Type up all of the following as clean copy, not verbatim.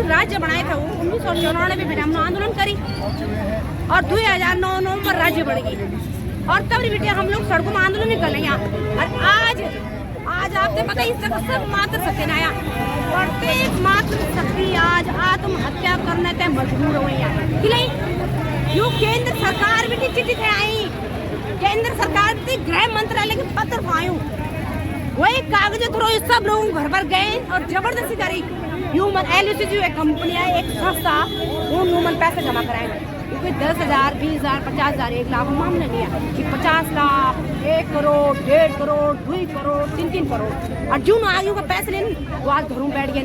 राज्य बनाए थे वो 1994 में हम आंदोलन करी और 2009 नवंबर राज्य बन गई और तब बेटे हम लोग सड़कों में आंदोलन नहीं कर लेंगे। और आज आपने पता ही सब मात्र सत्यनाया प्रत्येक मात्र शक्ति आज आत्महत्या करने तक मजबूर हो गई। यू केंद्र सरकार भी चिट्ठी थे आई, केंद्र सरकार से गृह मंत्रालय के पत्र आयु वही कागज थ्रो सब लोग घर पर गए और जबरदस्ती करी। ह्यूमन LUCC एक कंपनी है, एक संस्था वो ह्यूमन पैसे जमा कराएगा क्योंकि 10,000 20,000 50,000 1 लाख मामला नहीं है कि 50 लाख 1 करोड़ 1.5 करोड़ 2 करोड़ 3 करोड़ और जो आगे का पैसे लेने वो आज घरों बैठ गए।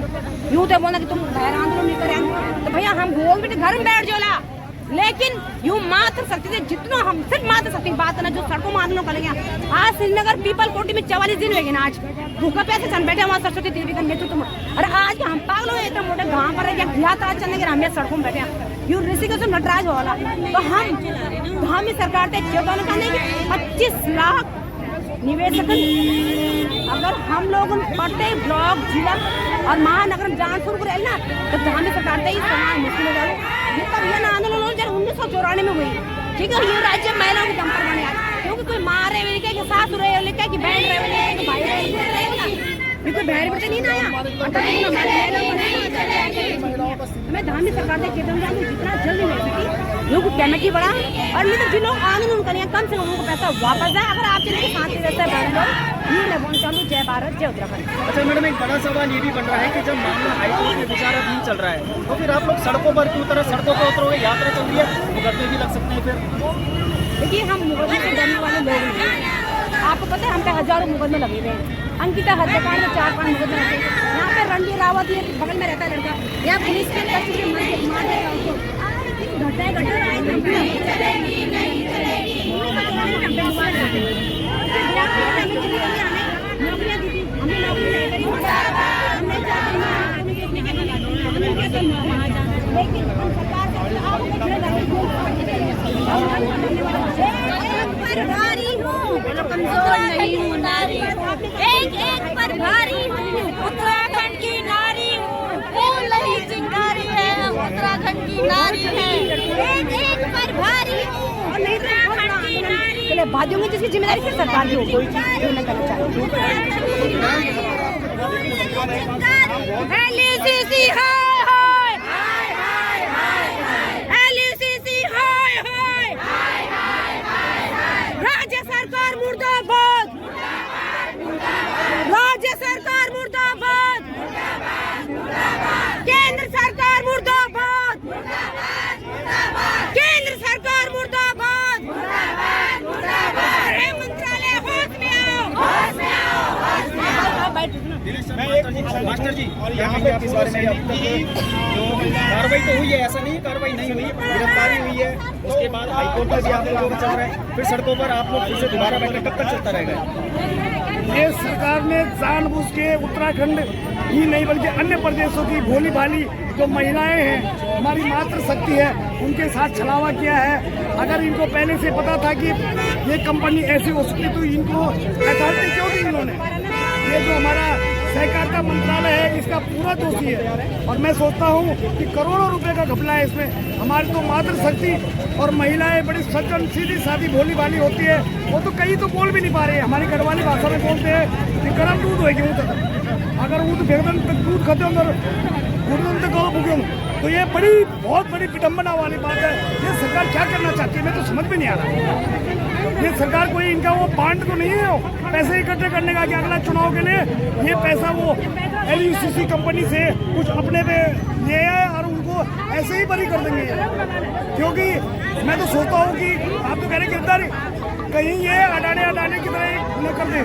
यूँ तो बोला कि तुम बाहर आंदोलन नहीं करेंगे तो भैया हम बोल बेटे घर में बैठ जोला, लेकिन यूँ मात्र शक्ति से जितना हम सिर्फ मात्र शक्ति बात ना जो सड़कों में आंदोलन करेंगे। आज श्रीनगर पीपल कोटी में 44 दिन हुए ना आज भूखा पैसे चल बैठे वहाँ सरस्वती देवी का नेतृत्व में। और आज हम पागल हुए इतना मोटे गाँव पर चलने के हम सड़कों में बैठे यूँ ऋषिकेश नटराज वाला तो हम ही सरकार से चेतावनी करने की 25 लाख निवेशक अगर हम लोग प्रत्येक ब्लॉक जिला और महानगर में जानपुर को रहे ना तो धामी सरकार से ही समान मुश्किल हो जाए। ये आंदोलन 1994 में हुई, ठीक है। ये राज्य महिलाओं की दम पर बने क्योंकि कोई माँ रहे के सास रहे कि बहन रहे कि भाई रहे कोई बहर बच्चे नहीं आया। मैं धामी सरकार से चेतावनी जितना जल्दी मिल सकी लोग कमेटी बढ़ा और नहीं तो जिन लोग आंदोलन करेंगे कम से कम उनको पैसा वापस जाए। अगर आप चलिए साथ रहता है चालू जय भारत जय उत्तराखंड। अच्छा मैडम, एक बड़ा सवाल ये भी बन रहा है कि जब मामला हाईकोर्ट में विचाराधीन चल रहा है तो फिर आप लोग सड़कों पर क्यों तरह सड़कों पर उतरोगे? यात्रा चल रही है, मुकदमे भी लग सकते हैं। फिर देखिए हम मुकदमे से डरने वाले लोग नहीं, आपको पता है हम पे हजारों मुकदमे लगे हुए हैं। अंकिता हत्याकांड में 4-5 मुकदमे रहते हैं। यहाँ पे रणवीर रावत ये बगल में रहता है लड़का, यहाँ पुलिस के घटनाएं नौकरियाँ दी थी, हमने नौकरी नहीं करी, लेकिन सरकार पर भारी हूँ, कमजोर नहीं हूँ नारी, एक पर भारी हूँ, उत्तराखंड की नारी हूँ, फूल नहीं चिंगारी है, उत्तराखंड की नारी है, एक पर भारी हूँ, उत्तराखंड की नारी। चले भाइयों में जिसकी जिम्मेदारी फिर सरकार की हो, कोई चीज नहीं करना चाहिए। LUCC हाय LUCC हाय राज्य सरकार मुर्दाबाद, राज्य सरकार मुर्दाबाद, केंद्र सरकार मुर्दाबाद, केंद्र सरकार मुर्दाबाद, गृह मंत्रालय होश में आओ। मास्टर जी यहाँ पे किस बारे में कार्रवाई तो हुई है? ऐसा नहीं कार्रवाई नहीं हुई, गिरफ्तारी हुई है, उसके बाद हाईकोर्ट में भी आप लोग चल रहे हैं, फिर सड़कों पर आप लोग फिर से दोबारा बैठे, कब तक चलता रहेगा? ये सरकार ने जानबूझ के उत्तराखंड ही नहीं बल्कि अन्य प्रदेशों की भोली भाली जो महिलाएं हैं, हमारी मातृ शक्ति है, उनके साथ छलावा किया है। अगर इनको पहले से पता था कि ये कंपनी ऐसी हो सकती तो इनको अथॉरिटी क्यों दी इन्होंने? ये जो हमारा सहकारिता मंत्रालय है इसका पूरा दोषी है और मैं सोचता हूँ कि करोड़ों रुपए का घपला है इसमें। हमारी तो मातृ शक्ति और महिलाएं बड़ी सज्जन सीधी सादी भोली भाली होती है, वो तो कहीं तो बोल भी नहीं पा रहे हैं। हमारी गढ़वाली भाषा में बोलते हैं कि गर्म दूध होगी ऊँट, अगर ऊँट भेदन तक दूध खाते अंदर घुटन तक कहो भूखे, तो ये बहुत बड़ी विडम्बना वाली बात है। ये सरकार क्या करना चाहती है मैं तो समझ में नहीं आ रहा। ये सरकार कोई इनका वो बांड तो नहीं है पैसे इकट्ठे करने का कि अगला चुनाव के लिए ये पैसा वो LUCC कंपनी से कुछ अपने पे ले आए और उनको ऐसे ही बरी कर देंगे। क्योंकि मैं तो सोचता हूँ कि आप तो कह रहे गिरफ्तारी कहीं ये अडाने की तरह न कर दें,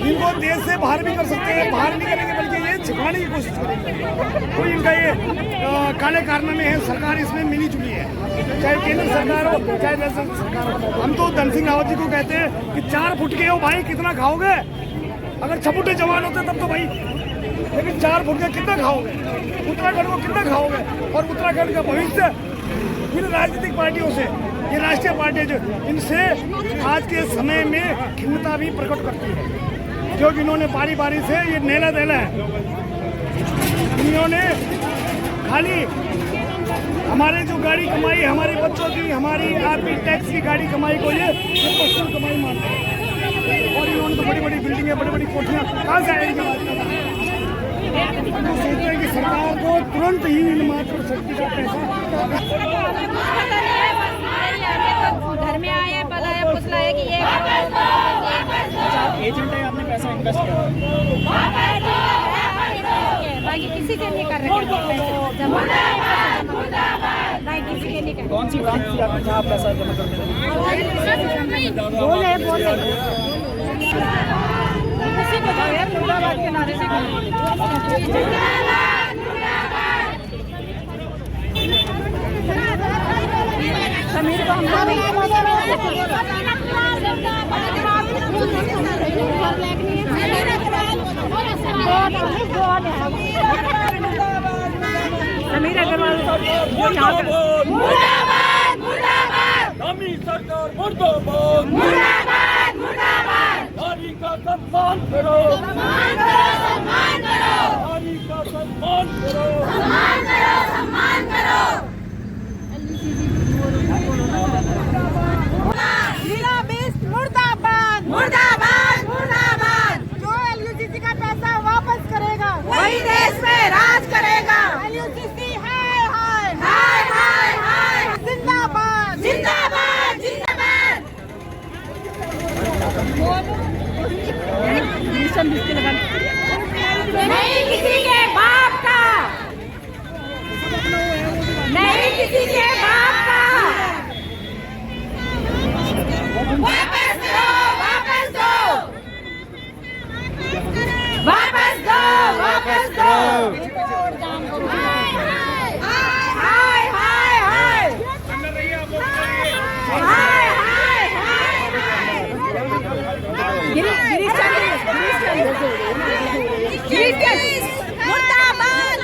इनको देश से बाहर भी कर सकते हैं, बाहर नहीं करेंगे बल्कि ये छिपाने की कोशिश करेंगे। कोई इनका ये काले कारनामे हैं, सरकार इसमें मिली जुली है, चाहे केंद्र सरकार हो चाहे राज्य सरकार हो। हम तो धन सिंह रावत जी को कहते हैं कि 4 फुट के हो भाई कितना खाओगे? अगर 6 फुट जवान होते तब तो भाई, लेकिन 4 फुट के कितना खाओगे? उत्तराखंड को कितना खाओगे? और उत्तराखंड का भविष्य इन राजनीतिक पार्टियों से, ये राष्ट्रीय पार्टियां जो इनसे आज के समय में खिन्नता भी प्रकट करती है, क्योंकि इन्होंने बारी बारी से ये नेला देला है, इन्होंने खाली हमारे जो गाड़ी कमाई, हमारे बच्चों की, हमारी आपकी टैक्स की गाड़ी कमाई को ये पर्सनल कमाई मानते हैं। और इन्होंने तो बड़ी बड़ी बिल्डिंगें, बड़ी बड़ी कोठियाँ कहाँ से आएंगी? हम सोचते हैं कि सरकार को तुरंत ही मात्र शक्ति का पैसा घर में आए बताया पुछलाया कि ये एजेंट है, आपने पैसा इन्वेस्ट किया, बाकी किसी के नहीं कर रहे जमा नहीं, किसी के नहीं कर कौन सी ब्रांच थी आपने जहाँ आप पैसा जमा करते थे? बोले किसी को दो यार, मुर्दाबाद के नारे से समीर को हम समीर अग्रवाल मुर्दाबाद मुर्दाबाद नमी सरकार मुर्दाबाद मुर्दाबाद मुर्दाबाद नारी का सम्मान करो, सम्मान करो, सम्मान करो, नारी का सम्मान करो, सम्मान करो, सम्मान करो। लीला बेस्ट मुर्दाबाद मुर्दाबाद मुर्दाबाद। जो एलयूसीसी का पैसा वापस करेगा वही देश में राज करेगा। एलयूसीसी हाय हाय हाय हाय हाय, जिंदाबाद जिंदाबाद जिंदाबाद। नहीं किसी के बाप का, नहीं किसी के बाप का। वापस दो, वापस दो, वापस दो, वापस दो। हाय हाय हाय हाय हाय मुर्दाबाद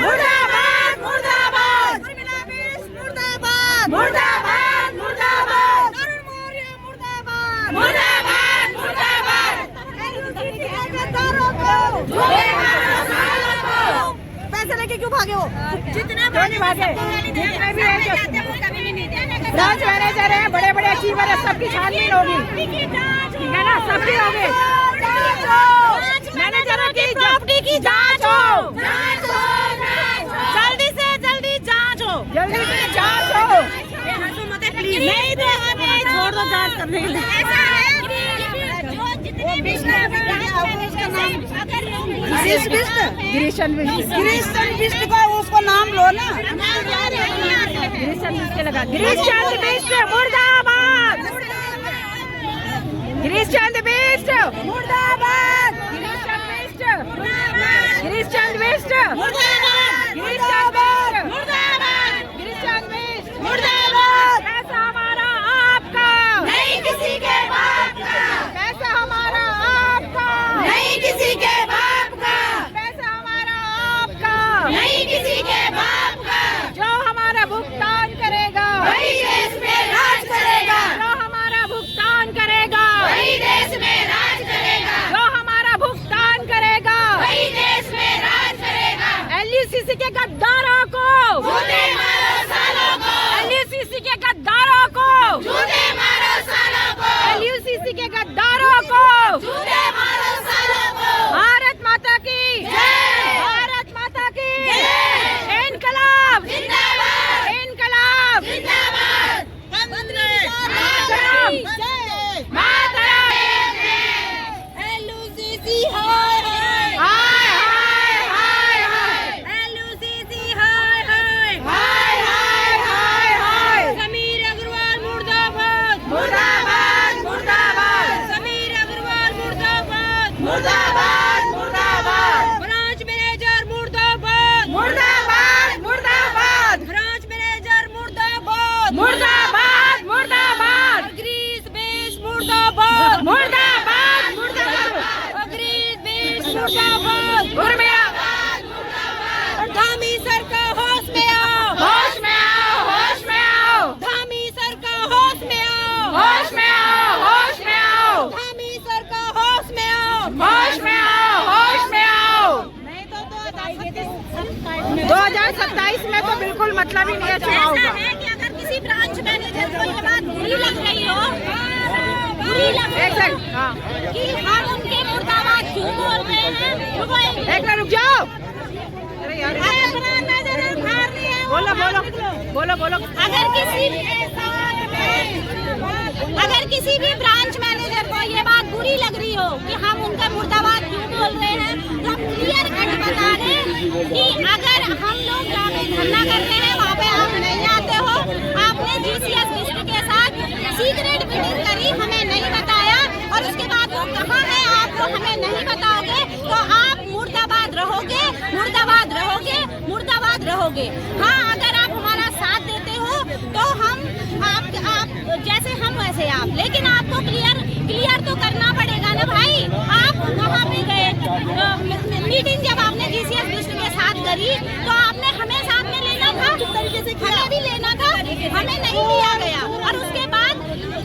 मुर्दाबाद मुर्दाबाद मुर्दाबाद मुर्दाबाद मुर्दाबाद मुर्दाबाद मुर्दाबाद। पैसे लेके क्यों भागे हो? जितने भागे जितने भी ब्रांच मैनेजर है, बड़े बड़े अचीवर है, सबकी छानबीन होगी, ठीक है ना? सबकी होगी। मैनेजरों की जॉबटी की जांच हो, जल्दी से जल्दी जांच हो, जल्दी से जांच हो। नहीं तो हमें छोड़ दो जांच करने के लिए। ऐसा है गिरीशन बिष्ट को उसको नाम लो ना, गिरीशन बिष्ट लगा। गिरीशन बिष्ट मुर्दाबाद, गिरीशन बिष्ट मुर्दाबाद, गिरीशन बिष्ट मुर्दाबाद, गिरीशन बिष्ट मुर्दाबाद, गिरीशन बिष्ट मुर्दाबाद, गिरीशन बिष्ट मुर्दाबाद। पैसा हमारा आपका, नहीं किसी के बाप का। पैसा हमारा आपका, नहीं किसी के बाप का। पैसा हमारा आपका, नहीं किसी के बाप का। जो हमारा भुगतान करेगा वही देश में राज करेगा। जो हमारा भुगतान करेगा वही देश में राज करेगा। जो हमारा भुगतान करेगा वही देश में राज करेगा। एलयूसीसी के गद्दार मतलब ही नहीं है चुनाव का। ऐसा है कि अगर किसी ब्रांच मैनेजर को ये बात बुरी लग रही हो, बुरी लग रही हो कि हम उनके मुर्दाबाद क्यों बोल रहे हैं, एक मिनट रुक जाओ। बोलो। अगर किसी भी ब्रांच मैनेजर को ये बात बुरी लग रही हो कि हम उनका मुर्दाबाद क्यों बोल रहे हैं, तो हम क्लियर कट बता दें कि अगर हम लोग जहाँ पे धरना करते हैं वहाँ पे आप नहीं आते हो, आपने GCS लिस्ट के साथ सीक्रेट मीटिंग करी, हमें नहीं बताया, और उसके बाद वो कहाँ है आपको हमें नहीं बताओगे, तो आप मुर्दाबाद रहोगे, मुर्दाबाद रहोगे, मुर्दाबाद रहोगे। हाँ, अगर आप हमारा साथ देते हो तो हम आप जैसे हम वैसे आप, लेकिन आपको क्लियर तो करना पड़ेगा ना भाई। आप वहाँ पे गए मीटिंग, जब आपने GCS लिस्ट के साथ करी तो आपने हमें साथ में लेना था, तरीके से हमें भी लेना था, हमें नहीं लिया गया। और उसके बाद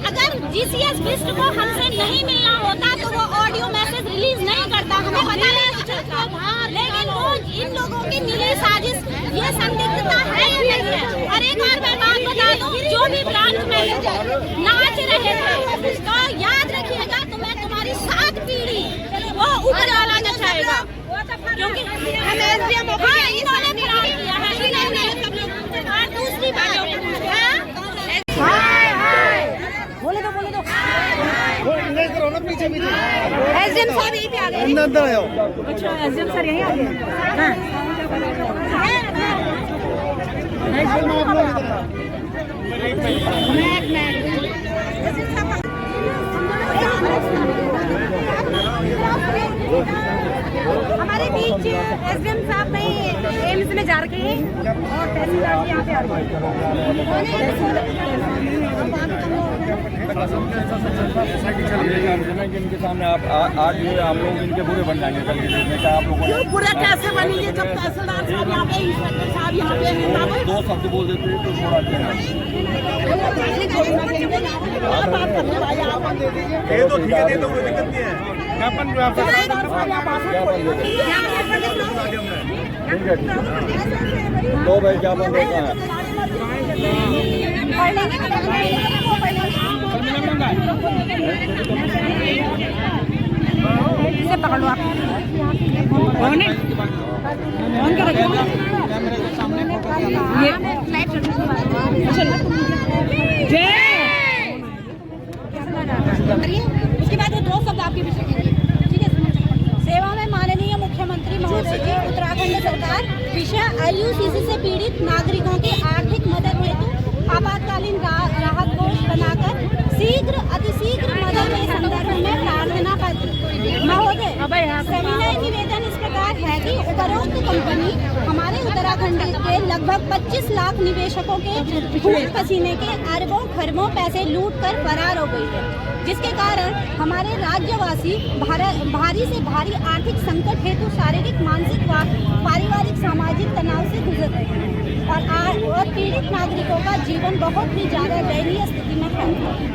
अगर GCS लिस्ट को हमसे नहीं मिलना होता तो वो ऑडियो मैसेज रिलीज नहीं करता, हमें पता नहीं चलता। लेकिन वो इन लोगों की नीली साजिश, ये संदिग्धता है या नहीं है। और एक बार मैं बात बता दूं, जो भी ब्रांच मैनेजर नाच रहे थे तो याद रखिएगा, तुम्हें तुम्हारी 7 पीढ़ी वो ऊपर वाला नचाएगा, क्योंकि हमें SDM इन्होंने बिगाड़ दिया है। और दूसरी बात, बोले दो पीछे SDM साहब यहीं पे आ गए। अंदर आओ। अच्छा, SDM सर यहीं आ गए। हमारे बीच SDM साहब नहीं एम्स में जा रखे हैं और तहसीलदार यहाँ पे आ रहे हैं। इनके सामने आप आज ये आप लोग इनके बुरे बन जाएंगे कल के दिन में। क्या आप लोगों क्यों बुरे कैसे बनेंगे जब तहसीलदार साहब यहाँ पे, इंस्पेक्टर साहब यहाँ पे दो शब्द बोल देते तो थोड़ा ये तो ठीक है, दे दो, कोई दिक्कत नहीं है। तो भाई क्या बन रहा है? इसे पकड़ लो आप। उसके बाद वो 2 शब्द आपके विषय के लिए, ठीक है? सेवा में माननीय मुख्यमंत्री महोदय जी, उत्तराखंड सरकार विषय IUCC से पीड़ित नागरिकों की आर्थिक मदद हेतु आपातकालीन राहत कोष बनाकर अतिशीघ्र मदद के संदर्भ में प्रार्थना पत्र महोदय, सविनय निवेदन इस प्रकार है कि उपरोक्त कंपनी हमारे उत्तराखंड के लगभग 25 लाख निवेशकों के खून पसीने के अरबों खरबों पैसे लूट कर फरार हो गई है, जिसके कारण हमारे राज्यवासी भारी से भारी आर्थिक संकट हेतु शारीरिक, मानसिक व पारिवारिक सामाजिक तनाव से गुजर रहे हैं और पीड़ित नागरिकों का जीवन बहुत ही ज्यादा दयनीय स्थिति में है।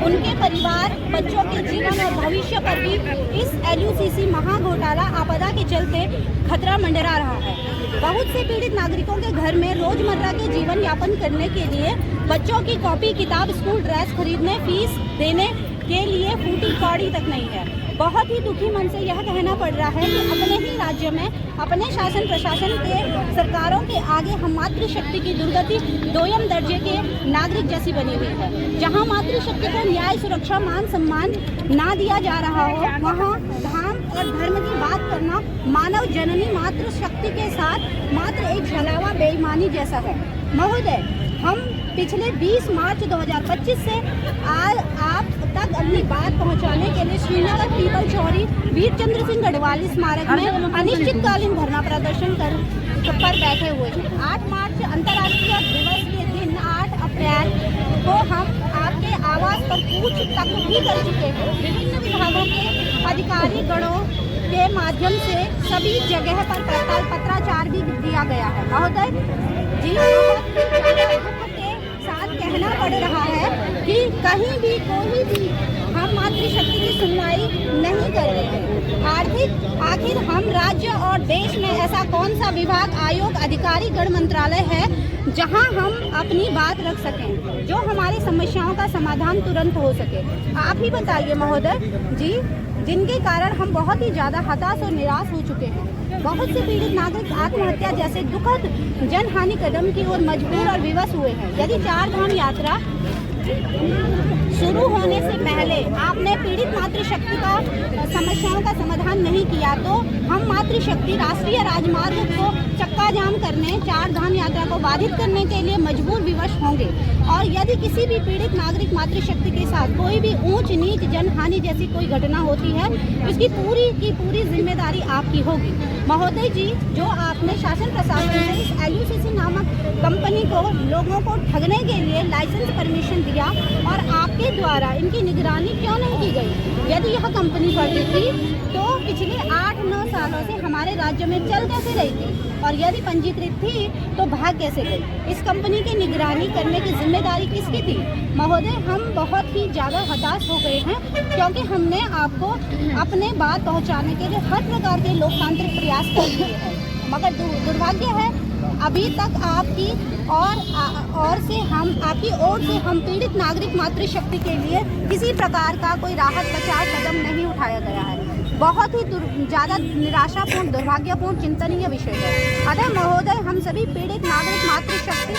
उनके परिवार, बच्चों के जीवन और भविष्य पर भी इस LUCC महाघोटाला आपदा के चलते खतरा मंडरा रहा है। बहुत से पीड़ित नागरिकों के घर में रोजमर्रा के जीवन यापन करने के लिए बच्चों की कॉपी किताब, स्कूल ड्रेस खरीदने, फीस देने के लिए फूटी कौड़ी तक नहीं है। बहुत ही दुखी मन से यह कहना पड़ रहा है कि अपने ही राज्य में अपने शासन प्रशासन के सरकारों के आगे हम मातृशक्ति की दुर्गति 2ym दर्जे के नागरिक जैसी बनी हुई है। जहां मातृशक्ति को न्याय, सुरक्षा, मान सम्मान ना दिया जा रहा हो, वहां धाम और धर्म की बात करना मानव जननी मातृशक्ति के साथ मात्र एक छलावा बेईमानी जैसा है। महोदय, हम पिछले 20 मार्च 2025 से आप तक अपनी बात पहुंचाने के लिए श्रीनगर पीपल चौरी वीर चंद्र सिंह गढ़वाल स्मारक में अनिश्चितकालीन धरना प्रदर्शन पर बैठे हुए हैं। 8 मार्च अंतर्राष्ट्रीय दिवस के दिन 8 अप्रैल को हम आपके आवास पर पूछ तक भी कर चुके हैं। विभिन्न विभागों के अधिकारी गणों के माध्यम से सभी जगह पर पत्राचार भी दिया गया है। महोदय जी, साथ कहना पड़ रहा है कि कहीं भी कोई भी हम मातृशक्ति की सुनवाई नहीं कर रहे हैं। आखिर हम राज्य और देश में ऐसा कौन सा विभाग, आयोग, अधिकारी, गण मंत्रालय है जहां हम अपनी बात रख सकें, जो हमारी समस्याओं का समाधान तुरंत हो सके। आप ही बताइए महोदय जी, जिनके कारण हम बहुत ही ज़्यादा हताश और निराश हो चुके हैं। बहुत से पीड़ित नागरिक आत्महत्या जैसे दुखद जनहानि कदम की ओर मजबूर और विवश हुए हैं। यदि 4 धाम यात्रा शुरू होने से पहले आपने पीड़ित मातृशक्ति का समस्याओं का समाधान नहीं किया तो हम मातृशक्ति राष्ट्रीय राजमार्ग को चक्का जाम करने, 4 धाम यात्रा को बाधित करने के लिए मजबूर विवश होंगे। और यदि किसी भी पीड़ित नागरिक मातृशक्ति के साथ कोई भी ऊंच नीच जनहानि जैसी कोई घटना होती है तो इसकी पूरी की पूरी जिम्मेदारी आपकी होगी। महोदय जी, जो आपने शासन प्रशासन से इस LUCC नामक कंपनी को लोगों को ठगने के लिए लाइसेंस परमिशन दिया और आपके द्वारा इनकी निगरानी क्यों नहीं की गई? यदि यह कंपनी बढ़ती थी तो पिछले 8-9 सालों से हमारे राज्य में चल कैसे रही थी, और यदि पंजीकृत थी तो भाग कैसे गई? इस कंपनी की निगरानी करने की जिम्मेदारी किसकी थी? महोदय, हम बहुत ही ज़्यादा हताश हो गए हैं क्योंकि हमने आपको अपने बात पहुंचाने के लिए हर प्रकार के लोकतांत्रिक प्रयास कर दिए हैं, मगर दुर्भाग्य है अभी तक आपकी और से हम पीड़ित नागरिक मातृशक्ति के लिए किसी प्रकार का कोई राहत बचाव कदम नहीं उठाया गया है। बहुत ही ज़्यादा निराशापूर्ण, दुर्भाग्यपूर्ण, चिंतनीय विषय है। अतः महोदय, हम सभी पीड़ित नागरिक मातृशक्ति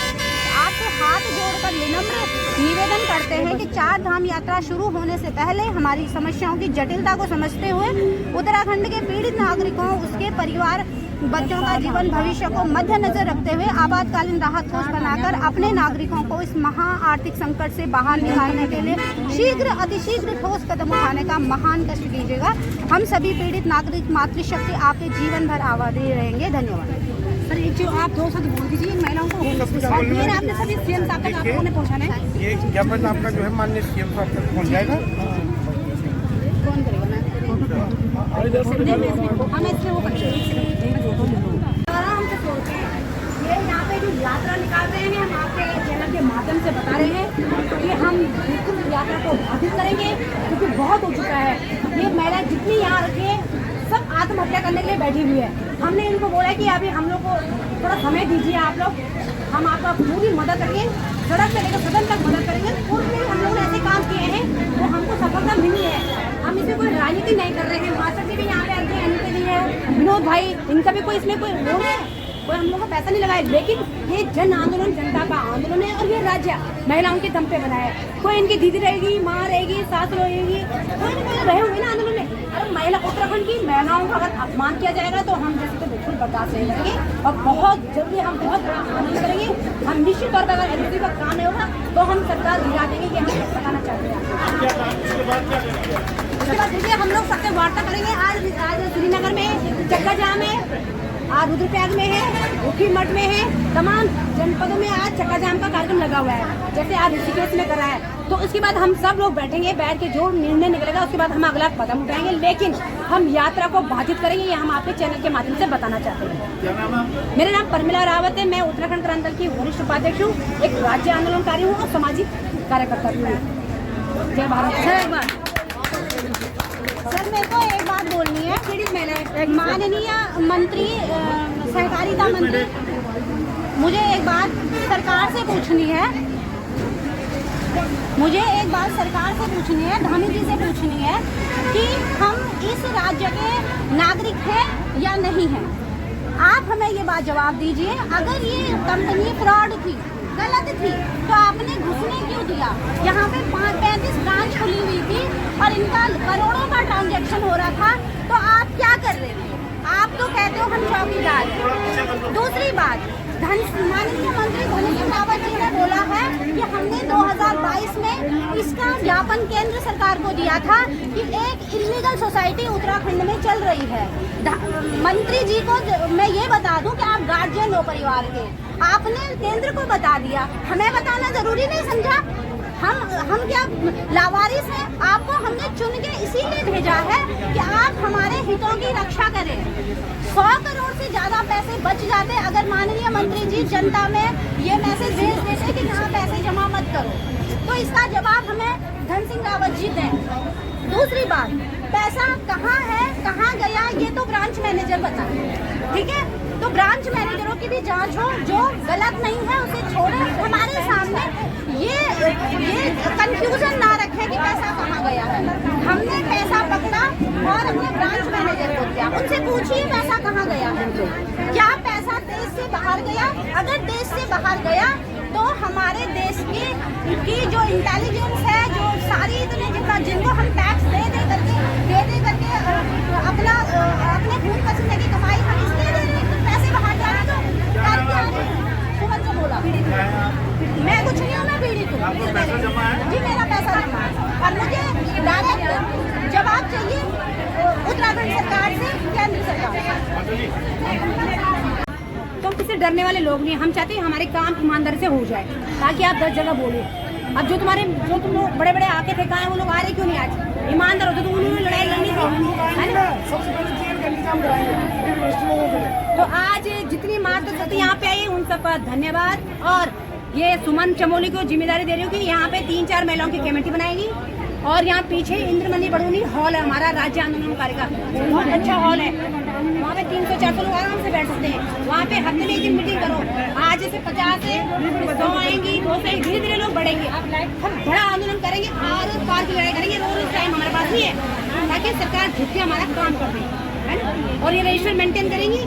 आपसे हाथ जोड़कर विनम्र निवेदन करते हैं कि 4 धाम यात्रा शुरू होने से पहले हमारी समस्याओं की जटिलता को समझते हुए उत्तराखंड के पीड़ित नागरिकों, उसके परिवार, बच्चों का जीवन भविष्य को मद्देनजर रखते हुए आपातकालीन राहत कोष बनाकर अपने नागरिकों को इस महा आर्थिक संकट से बाहर निकालने के लिए अतिशीघ्र ठोस कदम उठाने का महान कष्ट कीजिएगा। हम सभी पीड़ित नागरिक मातृशक्ति आपके जीवन भर आभारी रहेंगे। धन्यवाद। सर, एक जो आप 2 शब्द बोल दीजिए महिलाओं को। आपने सभी CM साहब तक आपको पहुँचाना है। ये ज्ञापन आपका जो है माननीय CM साहब तक पहुँच जाएगा। कौन करेगा? हम इससे वो करेंगे। ये यहाँ पे जो यात्रा निकाल रहे हैं, हम आपके चैनल के माध्यम से बता रहे हैं कि हम बिल्कुल यात्रा को बाधित करेंगे क्योंकि बहुत हो चुका है। ये महिला जितनी यहाँ रखे सब आत्महत्या करने के लिए बैठी हुई है। हमने इनको बोला कि अभी हम लोग को थोड़ा समय दीजिए, आप लोग, हम आपका पूरी मदद करेंगे, सड़क से लेकर सदन तक मदद करेंगे। पूरे हम लोगों ने ऐसे काम किए हैं वो हमको सफलता मिली है। हम इसमें कोई राजनीति नहीं कर रहे हैं। मास्टर जी भी यहाँ पे आते हैं, इनके लिए विनोद भाई, इनका भी कोई इसमें कोई रोल है, कोई हम लोग को पैसा नहीं लगाए। लेकिन ये जन आंदोलन जनता का आंदोलन है और ये राज्य महिलाओं के दम पे बना है। कोई इनकी दीदी रहेगी, माँ रहेगी, सास रहेगी, कोई ना कोई रहे होंगे ना आंदोलन में। अगर महिला उत्तराखंड की महिलाओं का अगर अपमान किया जाएगा तो हम जैसे तो बिल्कुल बर्दाश्त नहीं करेंगे और बहुत जल्दी हम बहुत बड़ा आंदोलन करेंगे। हम निश्चित तौर पर अगर LUCC का काम नहीं होगा तो हम सरकार गिरा देंगे कि हम बताना चाहते हैं। उसके बाद देखिए हम लोग सबसे वार्ता करेंगे। आज श्रीनगर में चक्का जाम है, आज रुद्रप्रयाग में है, ऊखीमठ में है, तमाम जनपदों में आज चक्का जाम का कार्यक्रम लगा हुआ है, जैसे आज ऋषिकेश में करा है। तो उसके बाद हम सब लोग बैठेंगे, बैठ के जो निर्णय निकलेगा उसके बाद हम अगला कदम उठाएंगे। लेकिन हम यात्रा को बाधित करेंगे, ये हम आपके चैनल के माध्यम से बताना चाहते हैं। क्या नाम है? मेरा नाम परमिला रावत है। मैं उत्तराखंड क्रांति दल की वरिष्ठ उपाध्यक्ष हूँ, एक राज्य आंदोलनकारी हूँ और सामाजिक कार्यकर्ता भी हूँ। जय भारत। सर, मेरे को एक बात बोलनी है। पीड़ित महिलाएं, माननीय मंत्री, सहकारिता मंत्री, मुझे एक बात सरकार से पूछनी है। धामी जी से पूछनी है कि हम इस राज्य के नागरिक हैं या नहीं हैं। आप हमें ये बात जवाब दीजिए। अगर ये कंपनी फ्रॉड थी, गलत थी, तो आपने घुसने क्यों दिया? यहाँ पे 35 ब्रांच खुली हुई थी और इनका करोड़ों का ट्रांजैक्शन हो रहा था, तो आप क्या कर रहे थे? आप तो कहते हो हम चौकीदार हैं। दूसरी बात, माननीय मंत्री धन सिंह रावत जी ने बोला है कि हमने 2022 में इसका ज्ञापन केंद्र सरकार को दिया था कि एक इलीगल सोसाइटी उत्तराखंड में चल रही है। मंत्री जी को मैं ये बता दूं कि आप गार्जियन हो परिवार के, आपने केंद्र को बता दिया, हमें बताना जरूरी नहीं समझा? हम क्या लावारिस हैं? आपको हमने चुन के इसीलिए भेजा है कि आप हमारे हितों की रक्षा करें। 100 करोड़ से ज्यादा पैसे बच जाते अगर माननीय मंत्री जी जनता में ये मैसेज भेज देते कि यहाँ पैसे जमा मत करो। तो इसका जवाब हमें धन सिंह रावत जी दें। दूसरी बात, पैसा कहाँ है, कहाँ गया, ये तो ब्रांच मैनेजर बताए, ठीक है? तो ब्रांच मैनेजरों की भी जांच हो, जो गलत नहीं है उसे छोड़े। हमारे सामने ये कंफ्यूजन ना रखे कि पैसा कहाँ गया है। हमने पैसा पकड़ा और अपने ब्रांच मैनेजर को दिया, उनसे पूछिए पैसा कहाँ गया है, क्या पैसा देश से बाहर गया। अगर देश से बाहर गया तो हमारे देश की जो इंटेलिजेंस है, जो सारी इतने जिनको हम टैक्स दे करके अपने खून पसीने की कमाई हम इसलिए दे रहे हैं, पैसे बाहर जा रहे तो सुमन जो बोला मैं कुछ नहीं हूँ, मैं पीड़ित हूँ जी, मेरा पैसा जमा है और मुझे डायरेक्ट जवाब चाहिए उत्तराखंड सरकार से, केंद्र सरकार से। तो हम किसी डरने वाले लोग नहीं, हम चाहते हैं हमारे काम ईमानदारी से हो जाए, ताकि आप 10 जगह बोलो। अब जो तुम लोग बड़े बड़े आके थे, कहाँ हैं वो लोग, आ रहे क्यों नहीं आज? ईमानदार होते तो उन्होंने लड़ाई लड़नी थी। तो आज जितनी मातृशक्ति यहाँ पे आई उन सबका धन्यवाद। और ये सुमन चमोली को जिम्मेदारी दे रही हूँ कि यहाँ पे 3-4 महिलाओं की कमेटी बनाएगी। और यहाँ पीछे इंद्रमणि बड़ोनी हॉल है हमारा राज्य आंदोलनकारी का, बहुत अच्छा हॉल है, वहाँ पे 300-400 लोग आराम से बैठ सकते हैं। वहाँ पे हफ्ते में एक दिन मीटिंग करो, आज से 50 से 100 आएंगी, 200 आएंगी, धीरे धीरे लोग बढ़ेंगे। हम बड़ा आंदोलन करेंगे, आर पार की लड़ाई करेंगे। रोज टाइम हमारे पास नहीं है, ताकि सरकार झुक के हमारा काम कर दे, है ना। और ये रजिस्टर मेंटेन करेंगी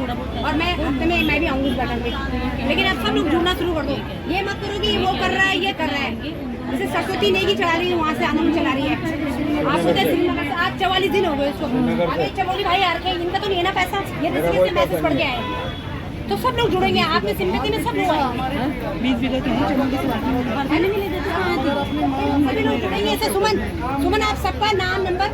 और मैं हफ्ते में मैं भी आऊँगी इस बैठक में। लेकिन अब सब लोग जुड़ना शुरू कर दो, ये मत करो कि वो कर रहा है ये कर रहा है। जैसे सरस्वती नेगी चला रही है, वहाँ से आंदोलन चला रही है। आप सोचे श्रीनगर से आज 44 दिन हो गए उसको, अभी चमोली भाई आ रखे हैं, इनका तो नहीं है ना पैसा, ये तो किसी से मैसेज पड़ गया है। तो सब लोग जुड़ेंगे, आप में सिम्पैथी में सब लोग आएंगे। 20 बीघा की है चमोली से बात सभी लोग जुड़ेंगे। ऐसे सुमन आप सबका नाम नंबर